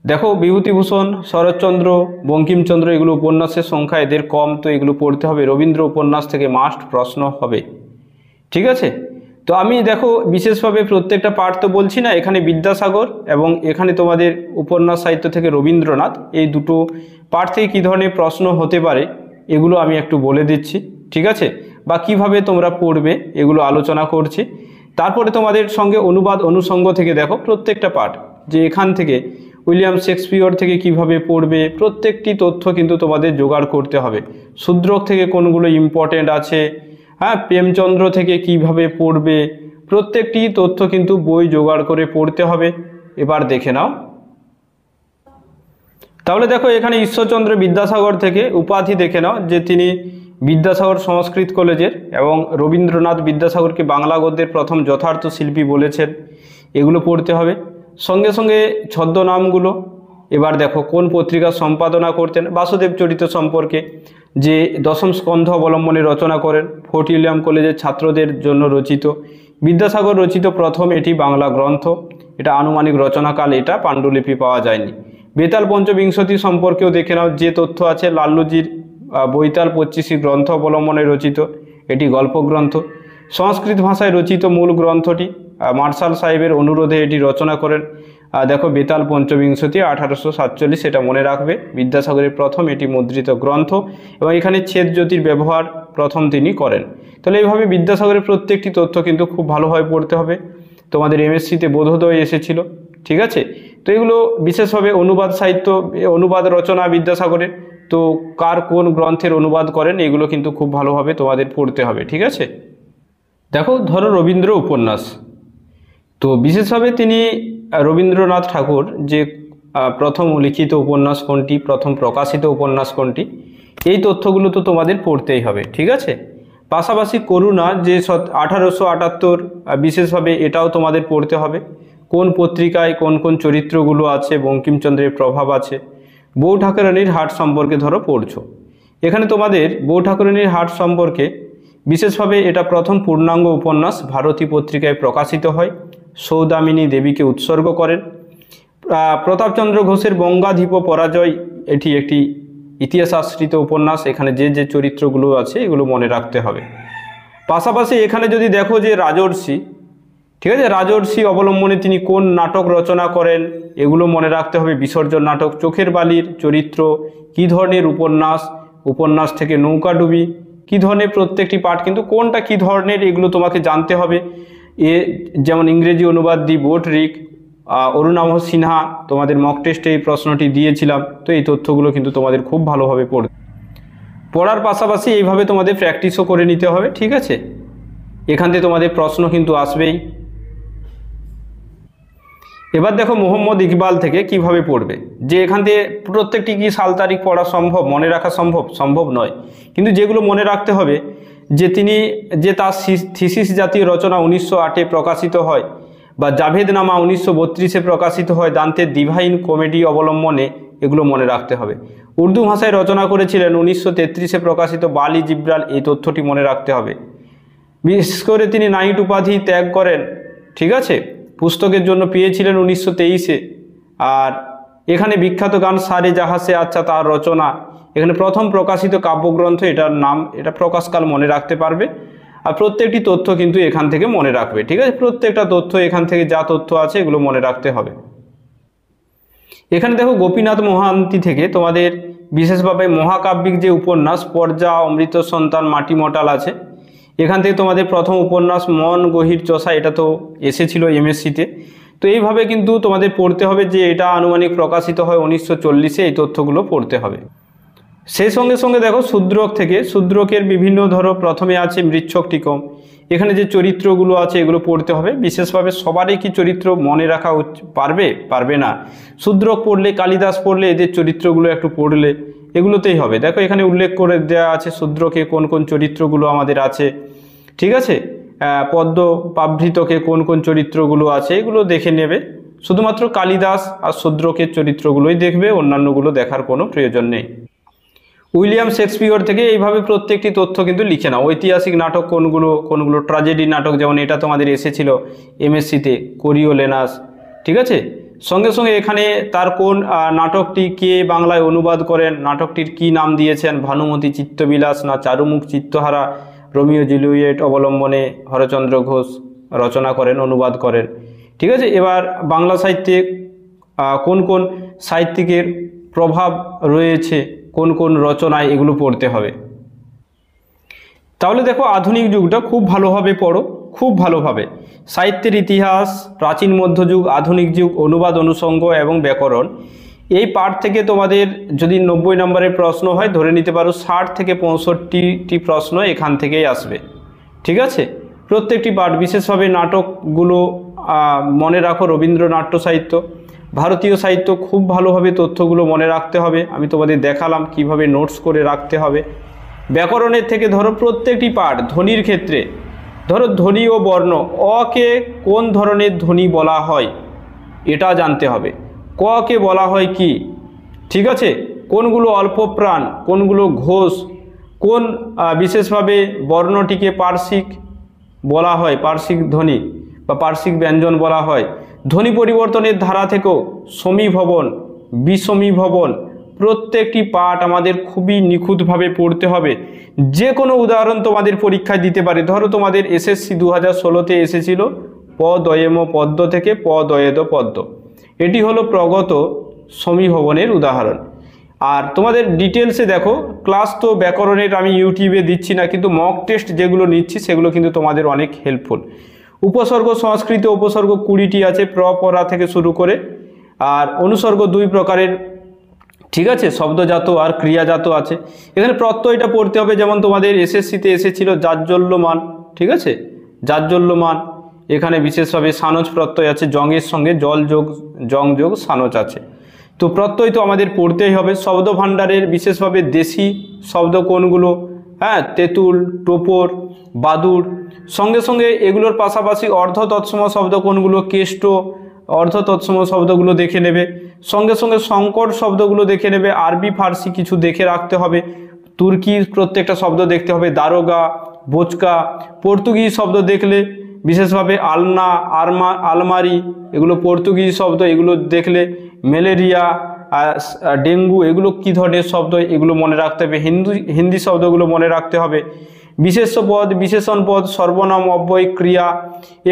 দেখো বিভূতিভূষণ, শরৎচন্দ্র, বঙ্কিমচন্দ্র এগুলো উপন্যাসের সংখ্যা এদের কম, তো এগুলো পড়তে হবে। রবীন্দ্র উপন্যাস থেকে মাস্ট প্রশ্ন হবে, ঠিক আছে। তো আমি দেখো বিশেষভাবে প্রত্যেকটা পাঠ তো বলছি না, এখানে বিদ্যাসাগর এবং এখানে তোমাদের উপন্যাস সাহিত্য থেকে রবীন্দ্রনাথ, এই দুটো পাঠ থেকে কী ধরনের প্রশ্ন হতে পারে এগুলো আমি একটু বলে দিচ্ছি, ঠিক আছে। বা কিভাবে তোমরা পড়বে এগুলো আলোচনা করছি। তারপরে তোমাদের সঙ্গে অনুবাদ অনুষঙ্গ থেকে দেখো প্রত্যেকটা পাঠ, যে এখান থেকে উইলিয়াম শেক্সপিয়র থেকে কিভাবে পড়বে, প্রত্যেকটি তথ্য কিন্তু তোমাদের জোগাড় করতে হবে। শূদ্রক থেকে কোনগুলো ইম্পর্টেন্ট আছে, হ্যাঁ, প্রেমচন্দ্র থেকে কিভাবে পড়বে, প্রত্যেকটি তথ্য কিন্তু বই জোগাড় করে পড়তে হবে। এবার দেখে নাও তাহলে। দেখো এখানে ঈশ্বরচন্দ্র বিদ্যাসাগর থেকে উপাধি দেখে নাও, যে তিনি বিদ্যাসাগর সংস্কৃত কলেজের, এবং রবীন্দ্রনাথ বিদ্যাসাগরকে বাংলা গদ্যের প্রথম যথার্থ শিল্পী বলেছেন, এগুলো পড়তে হবে। সঙ্গে সঙ্গে ছদ্মনামগুলো। এবার দেখো কোন পত্রিকা সম্পাদনা করতেন, বাসুদেব চরিত সম্পর্কে যে দশম স্কন্ধ অবলম্বনে রচনা করেন, ফোর্ট উইলিয়াম কলেজের ছাত্রদের জন্য রচিত, বিদ্যাসাগর রচিত প্রথম এটি বাংলা গ্রন্থ, এটা আনুমানিক রচনাকাল, এটা পাণ্ডুলিপি পাওয়া যায়নি। বেতাল পঞ্চবিংশতি সম্পর্কেও দেখে নাও, যে তথ্য আছে লাল্লুজির বৈতাল 25 গ্রন্থ অবলম্বনে রচিত, এটি গল্প গ্রন্থ। সংস্কৃত ভাষায় রচিত মূল গ্রন্থটি, মার্শাল সাহেবের অনুরোধে এটি রচনা করেন। দেখো বেতাল পঞ্চবিংশতি 1847, এটা মনে রাখবে। বিদ্যাসাগরের প্রথম এটি মুদ্রিত গ্রন্থ, এবং এখানে ছেদ জ্যোতির ব্যবহার প্রথম তিনি করেন। তাহলে এইভাবে বিদ্যাসাগরের প্রত্যেকটি তথ্য কিন্তু খুব ভালোভাবে পড়তে হবে। তোমাদের এমএসসিতে বোধোদয় এসেছিল, ঠিক আছে। তো এগুলো বিশেষভাবে অনুবাদ সাহিত্য, অনুবাদ রচনা বিদ্যাসাগরের, তো কার কোন গ্রন্থের অনুবাদ করেন এগুলো কিন্তু খুব ভালোভাবে তোমাদের পড়তে হবে, ঠিক আছে। দেখো ধরো রবীন্দ্র উপন্যাস, তো বিশেষভাবে তিনি রবীন্দ্রনাথ ঠাকুর যে প্রথম লিখিত উপন্যাস কোনটি, প্রথম প্রকাশিত উপন্যাস কোনটি, এই তথ্যগুলো তো তোমাদের পড়তেই হবে, ঠিক আছে। পাশাপাশি করুণা যে 1878, বিশেষভাবে এটাও তোমাদের পড়তে হবে। কোন পত্রিকায় কোন কোন চরিত্রগুলো আছে, বঙ্কিমচন্দ্রের প্রভাব আছে। বউ ঠাকুরানীর হাট সম্পর্কে ধরো পড়ছো, এখানে তোমাদের বউ ঠাকুরানীর হাট সম্পর্কে বিশেষভাবে এটা প্রথম পূর্ণাঙ্গ উপন্যাস, ভারতী পত্রিকায় প্রকাশিত হয়, সৌদামিনী দেবীকে উৎসর্গ করেন। প্রতাপচন্দ্র ঘোষের বঙ্গাধিপ পরাজয়, এটি একটি ইতিহাস আশ্রিত উপন্যাস, এখানে যে যে চরিত্রগুলো আছে এগুলো মনে রাখতে হবে। পাশাপাশি এখানে যদি দেখো যে রাজর্ষি, ঠিক আছে, রাজর্ষি অবলম্বনে তিনি কোন নাটক রচনা করেন এগুলো মনে রাখতে হবে। বিসর্জন নাটক, চোখের বালির চরিত্র, কী ধরনের উপন্যাস, উপন্যাস থেকে নৌকাডুবি, কী ধরনের প্রত্যেকটি পাঠ কিন্তু কোনটা কী ধরনের এগুলো তোমাকে জানতে হবে। যেমন ইংরেজি অনুবাদ দি বোট রিক, অরুণাভ সিনহা, তোমাদের মক টেস্টে এই প্রশ্নটি দিয়েছিলাম। তো এই তথ্যগুলো কিন্তু তোমাদের খুব ভালোভাবে পড়ার পাশাপাশি এইভাবে তোমাদের প্র্যাকটিসও করে নিতে হবে, ঠিক আছে। এখান থেকে তোমাদের প্রশ্ন কিন্তু আসবেই। এবার দেখো মোহাম্মদ ইকবাল থেকে কিভাবে পড়বে, যে এখান থেকে প্রত্যেকটি কি সাল তারিখ পড়া সম্ভব, মনে রাখা সম্ভব নয়, কিন্তু যেগুলো মনে রাখতে হবে যে তিনি যে তার থিসিস জাতীয় রচনা 1908 প্রকাশিত হয়, বা জাভেদনামা 1932 প্রকাশিত হয়, দান্তের ডিভাইন কমেডি অবলম্বনে এগুলো মনে রাখতে হবে। উর্দু ভাষায় রচনা করেছিলেন 1933-এ প্রকাশিত বালি জিব্রাল, এই তথ্যটি মনে রাখতে হবে। বিশেষ করে তিনি নাইট উপাধি ত্যাগ করেন, ঠিক আছে, পুস্তকের জন্য পেয়েছিলেন 1923-এ। আর এখানে বিখ্যাত গান সারে জাহাসে আচ্ছা তার রচনা, এখানে প্রথম প্রকাশিত কাব্যগ্রন্থ, এটার নাম, এটা প্রকাশকাল মনে রাখতে পারবে। আর প্রত্যেকটি তথ্য কিন্তু এখান থেকে মনে রাখবে, ঠিক আছে, প্রত্যেকটা তথ্য এখান থেকে যা তথ্য আছে এগুলো মনে রাখতে হবে। এখানে দেখো গোপীনাথ মহান্তি থেকে তোমাদের বিশেষভাবে মহাকাব্যিক যে উপন্যাস পর্যা, অমৃত সন্তান, মাটি মটাল আছে, এখান থেকে তোমাদের প্রথম উপন্যাস মন গহির চষা, এটা তো এসেছিল এমএসসিতে। তো এইভাবে কিন্তু তোমাদের পড়তে হবে যে এটা আনুমানিক প্রকাশিত হয় 1940-এ, এই তথ্যগুলো পড়তে হবে। সেই সঙ্গে সঙ্গে দেখো শূদ্রক থেকে, শূদ্রকের বিভিন্ন ধরো প্রথমে আছে মৃচ্ছক টিকম, এখানে যে চরিত্রগুলো আছে এগুলো পড়তে হবে। বিশেষভাবে সবারই কি চরিত্র মনে রাখা পারবে না। শূদ্রক পড়লে, কালিদাস পড়লে, এদের চরিত্রগুলো একটু পড়লে এগুলোতেই হবে। দেখো এখানে উল্লেখ করে দেওয়া আছে শূদ্রকে কোন কোন চরিত্রগুলো আমাদের আছে, ঠিক আছে, পদ্ম পাবৃতকে কোন কোন চরিত্রগুলো আছে এগুলো দেখে নেবে। শুধুমাত্র কালিদাস আর শূদ্রকের চরিত্রগুলোই দেখবে, অন্যান্যগুলো দেখার কোনো প্রয়োজন নেই। উইলিয়াম শেক্সপিয়র থেকে এইভাবে প্রত্যেকটি তথ্য কিন্তু লিখে নাও। ঐতিহাসিক নাটক কোনগুলো, ট্র্যাজেডি নাটক, যেমন এটা তোমাদের এসেছিল এমএসসিতে, কোরিওলেনাস, ঠিক আছে। সঙ্গে সঙ্গে এখানে তার কোন নাটকটি কে বাংলায় অনুবাদ করেন, নাটকটির কি নাম দিয়েছেন, ভানুমতি চিত্তবিলাস না চারুমুখ চিত্তহারা, রোমিও জুলিয়েট অবলম্বনে হরচন্দ্র ঘোষ রচনা করেন, অনুবাদ করেন, ঠিক আছে। এবার বাংলা সাহিত্যে কোন কোন সাহিত্যিকের প্রভাব রয়েছে, কোন কোন রচনায়, এগুলো পড়তে হবে। তাহলে দেখো আধুনিক যুগটা খুব ভালোভাবে পড়ো, খুব ভালোভাবে। সাহিত্যের ইতিহাস, প্রাচীন মধ্যযুগ, আধুনিক যুগ, অনুবাদ, অনুষঙ্গ এবং ব্যাকরণ, এই পাঠ থেকে তোমাদের যদি 90 নম্বরের প্রশ্ন হয়, ধরে নিতে পারো 60 থেকে 65টি প্রশ্ন এখান থেকেই আসবে, ঠিক আছে। প্রত্যেকটি পাঠ, বিশেষভাবে নাটকগুলো মনে রাখো। রবীন্দ্র নাট্য সাহিত্য, ভারতীয় সাহিত্য, খুব ভালোভাবে তথ্যগুলো মনে রাখতে হবে। আমি তোমাদের দেখালাম কিভাবে নোটস করে রাখতে হবে। ব্যাকরণের থেকে ধরো প্রত্যেকটি পাঠ, ধ্বনির ক্ষেত্রে ধরো ধ্বনি ও বর্ণ, অকে কোন ধরনের ধ্বনি বলা হয় এটা জানতে হবে, ক কে বলা হয় কি, ঠিক আছে, কোনগুলো অল্প প্রাণ, কোনগুলো ঘোষ, কোন বিশেষভাবে বর্ণটিকে পার্শ্বিক বলা হয়, পার্শ্বিক ধ্বনি বা পার্শ্বিক ব্যঞ্জন বলা হয়। ধ্বনি পরিবর্তনের ধারা থেকেও সমীভবন, বিষমীভবন, প্রত্যেকটি পাঠ আমাদের খুবই নিখুঁতভাবে পড়তে হবে। যে কোনো উদাহরণ তোমাদের পরীক্ষায় দিতে পারে। ধরো তোমাদের এসএসসি 2016-তে এসেছিল প দয়েম পদ্ম থেকে প দয়েদ পদ্ম, এটি হলো প্রগত সমীভবনের উদাহরণ। আর তোমাদের ডিটেলসে দেখো, ক্লাস তো ব্যাকরণের আমি ইউটিউবে দিচ্ছি না, কিন্তু মক টেস্ট যেগুলো নিচ্ছি সেগুলো কিন্তু তোমাদের অনেক হেল্পফুল। উপসর্গ সংস্কৃত উপসর্গ 20টি আছে, পরা থেকে শুরু করে। আর অনুসর্গ 2 প্রকারের, ঠিক আছে, শব্দজাত আর ক্রিয়াজাত আছে। এখানে প্রত্যয়টা পড়তে হবে, যেমন তোমাদের এসএসসিতে এসেছিল জাজ্জল্যমান, ঠিক আছে, জাজ্জল্যমান। এখানে বিশেষভাবে সানজ প্রত্যয় আছে, জংয়ের সঙ্গে জল যোগ জং যোগ সানজ আছে। তো প্রত্যয় তো আমাদের পড়তেই হবে। শব্দ ভাণ্ডারের বিশেষভাবে দেশি শব্দ কোনগুলো, হ্যাঁ, তেঁতুল, টোপর, বাদুড়। সঙ্গে সঙ্গে এগুলোর পাশাপাশি অর্ধ তৎসম শব্দ কোনগুলো, কেষ্ট, অর্ধ তৎসম শব্দগুলো দেখে নেবে। সঙ্গে সঙ্গে সংকট শব্দগুলো দেখে নেবে। আরবি ফার্সি কিছু দেখে রাখতে হবে। তুর্কির প্রত্যেকটা শব্দ দেখতে হবে, দারোগা, বোচকা। পর্তুগিজ শব্দ দেখলে বিশেষভাবে আলনা, আলমারি, এগুলো পর্তুগিজ শব্দ, এগুলো দেখলে। ম্যালেরিয়া, ডেঙ্গু, এগুলো কী ধরনের শব্দ, এগুলো মনে রাখতে হবে। হিন্দি শব্দগুলো মনে রাখতে হবে। বিশেষ্য পদ, বিশেষণ পদ, সর্বনাম, অব্যয়, ক্রিয়া।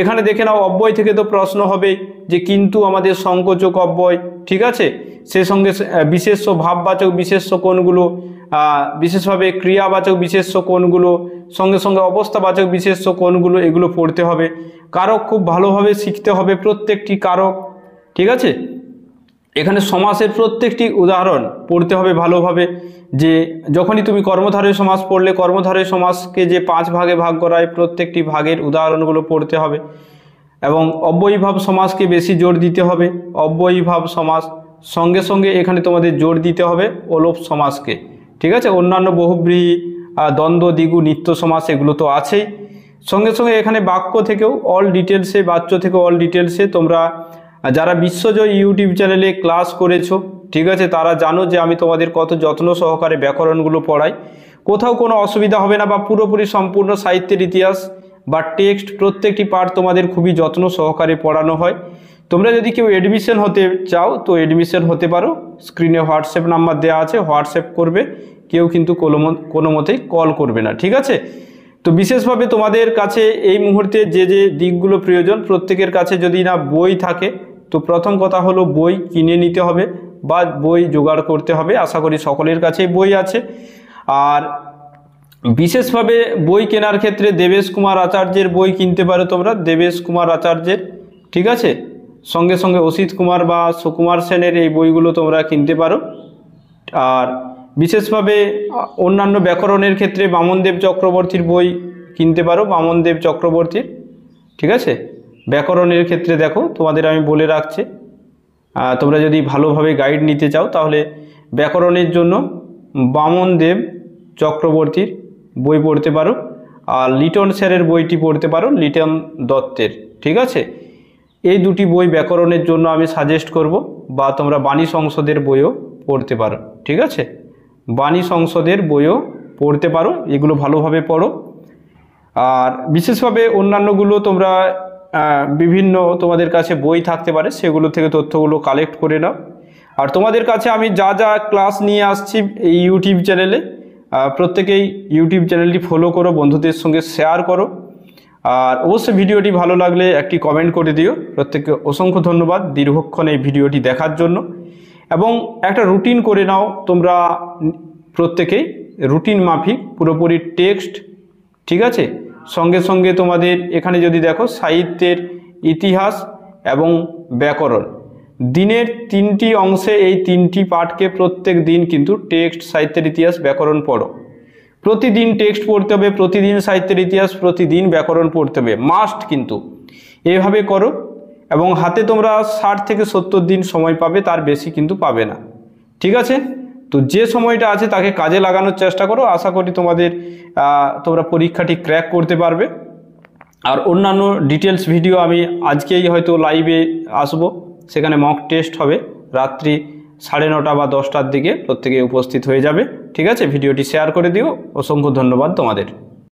এখানে দেখে নাও অব্যয় থেকে তো প্রশ্ন হবে যে কিন্তু আমাদের সংকোচক অব্যয়, ঠিক আছে। সে সঙ্গে বিশেষ্য ভাববাচক বিশেষ্য কোনগুলো, বিশেষভাবে ক্রিয়াবাচক বিশেষ্য কোনগুলো, সঙ্গে সঙ্গে অবস্থাবাচক বিশেষ্য কোনগুলো, এগুলো পড়তে হবে। কারক খুব ভালোভাবে শিখতে হবে, প্রত্যেকটি কারক, ঠিক আছে। এখানে সমাসের প্রত্যেকটি উদাহরণ পড়তে হবে ভালোভাবে। যে যখনই তুমি কর্মধারয় সমাস পড়লে, কর্মধারয় সমাসকে যে 5 ভাগে ভাগ করা হয়, প্রত্যেকটি ভাগের উদাহরণগুলো পড়তে হবে। এবং অব্যয়ীভাব সমাসকে বেশি জোর দিতে হবে, অব্যয়ীভাব সমাস। সঙ্গে সঙ্গে এখানে তোমাদের জোর দিতে হবে অলোপ সমাসকে, ঠিক আছে। অন্যান্য বহুব্রীহি, দ্বন্দ্ব, দ্বিগু, নিত্য সমাস, এগুলো তো আছেই। সঙ্গে সঙ্গে এখানে বাক্য থেকেও অল ডিটেলসে, বাচ্য থেকে অল ডিটেলসে তোমরা যারা বিশ্বজয় ইউটিউব চ্যানেলে ক্লাস করেছো, ঠিক আছে, তারা জানো যে আমি তোমাদের কত যত্ন সহকারে ব্যাকরণগুলো পড়াই। কোথাও কোনো অসুবিধা হবে না, বা পুরোপুরি সম্পূর্ণ সাহিত্যের ইতিহাস বা টেক্সট প্রত্যেকটি পার্ট তোমাদের খুবই যত্ন সহকারে পড়ানো হয়। তোমরা যদি কেউ এডমিশন হতে চাও তো এডমিশন হতে পারো, স্ক্রিনে হোয়াটসঅ্যাপ নাম্বার দেওয়া আছে, হোয়াটসঅ্যাপ করবে, কেউ কিন্তু কোনো মতেই কল করবে না, ঠিক আছে। তো বিশেষভাবে তোমাদের কাছে এই মুহূর্তে যে যে দিকগুলো প্রয়োজন, প্রত্যেকের কাছে যদি না বই থাকে তো প্রথম কথা হলো বই কিনে নিতে হবে বা বই জোগাড় করতে হবে। আশা করি সকলের কাছেই বই আছে। আর বিশেষভাবে বই কেনার ক্ষেত্রে দেবেশ কুমার আচার্যের বই কিনতে পারো তোমরা, দেবেশ কুমার আচার্যের, ঠিক আছে। সঙ্গে সঙ্গে অসিত কুমার বা সুকুমার সেনের এই বইগুলো তোমরা কিনতে পারো। আর বিশেষভাবে অন্যান্য ব্যাকরণের ক্ষেত্রে বামনদেব চক্রবর্তীর বই কিনতে পারো, বামনদেব চক্রবর্তীর, ঠিক আছে। ব্যাকরণের ক্ষেত্রে দেখো তোমাদের আমি বলে রাখছি, তোমরা যদি ভালোভাবে গাইড নিতে চাও তাহলে ব্যাকরণের জন্য বামনদেব চক্রবর্তীর বই পড়তে পারো, আর লিটন স্যারের বইটি পড়তে পারো, লিটন দত্তের, ঠিক আছে। এই দুটি বই ব্যাকরণের জন্য আমি সাজেস্ট করব। বা তোমরা বাণী সংসদের বইও পড়তে পারো, ঠিক আছে। বাণী সংসদের বইও পড়তে পারো, এগুলো ভালোভাবে পড়ো। আর বিশেষভাবে অন্যান্যগুলো তোমরা বিভিন্ন তোমাদের কাছে বই থাকতে পারে, সেগুলো থেকে তথ্যগুলো কালেক্ট করে নাও। আর তোমাদের কাছে আমি যা যা ক্লাস নিয়ে আসছি এই ইউটিউব চ্যানেলে, প্রত্যেকেই ইউটিউব চ্যানেলটি ফলো করো, বন্ধুদের সঙ্গে শেয়ার করো। আর অবশ্যই ভিডিওটি ভালো লাগলে একটি কমেন্ট করে দিও। প্রত্যেককে অসংখ্য ধন্যবাদ দীর্ঘক্ষণ এই ভিডিওটি দেখার জন্য। এবং একটা রুটিন করে নাও তোমরা প্রত্যেকেই, রুটিন মাফিক পুরোপুরি টেক্সট, ঠিক আছে। সঙ্গে সঙ্গে তোমাদের এখানে যদি দেখো সাহিত্যের ইতিহাস এবং ব্যাকরণ, দিনের 3টি অংশে এই 3টি পাঠকে প্রত্যেক দিন কিন্তু টেক্সট, সাহিত্যের ইতিহাস, ব্যাকরণ পড়ো। প্রতিদিন টেক্সট পড়তে হবে, প্রতিদিন সাহিত্যের ইতিহাস, প্রতিদিন ব্যাকরণ পড়তে হবে, মাস্ট কিন্তু। এইভাবে করো এবং হাতে তোমরা 60 থেকে 70 দিন সময় পাবে, তার বেশি কিন্তু পাবে না, ঠিক আছে। তো যে সময়টা আছে তাকে কাজে লাগানোর চেষ্টা করো। আশা করি তোমরা পরীক্ষাটি ক্র্যাক করতে পারবে। আর অন্যান্য ডিটেলস ভিডিও আমি আজকেই হয়তো লাইভে আসব, সেখানে মক টেস্ট হবে রাত্রি 9:30 বা 10টার দিকে, প্রত্যেকে উপস্থিত হয়ে যাবে, ঠিক আছে। ভিডিওটি শেয়ার করে দিও। অসংখ্য ধন্যবাদ তোমাদের।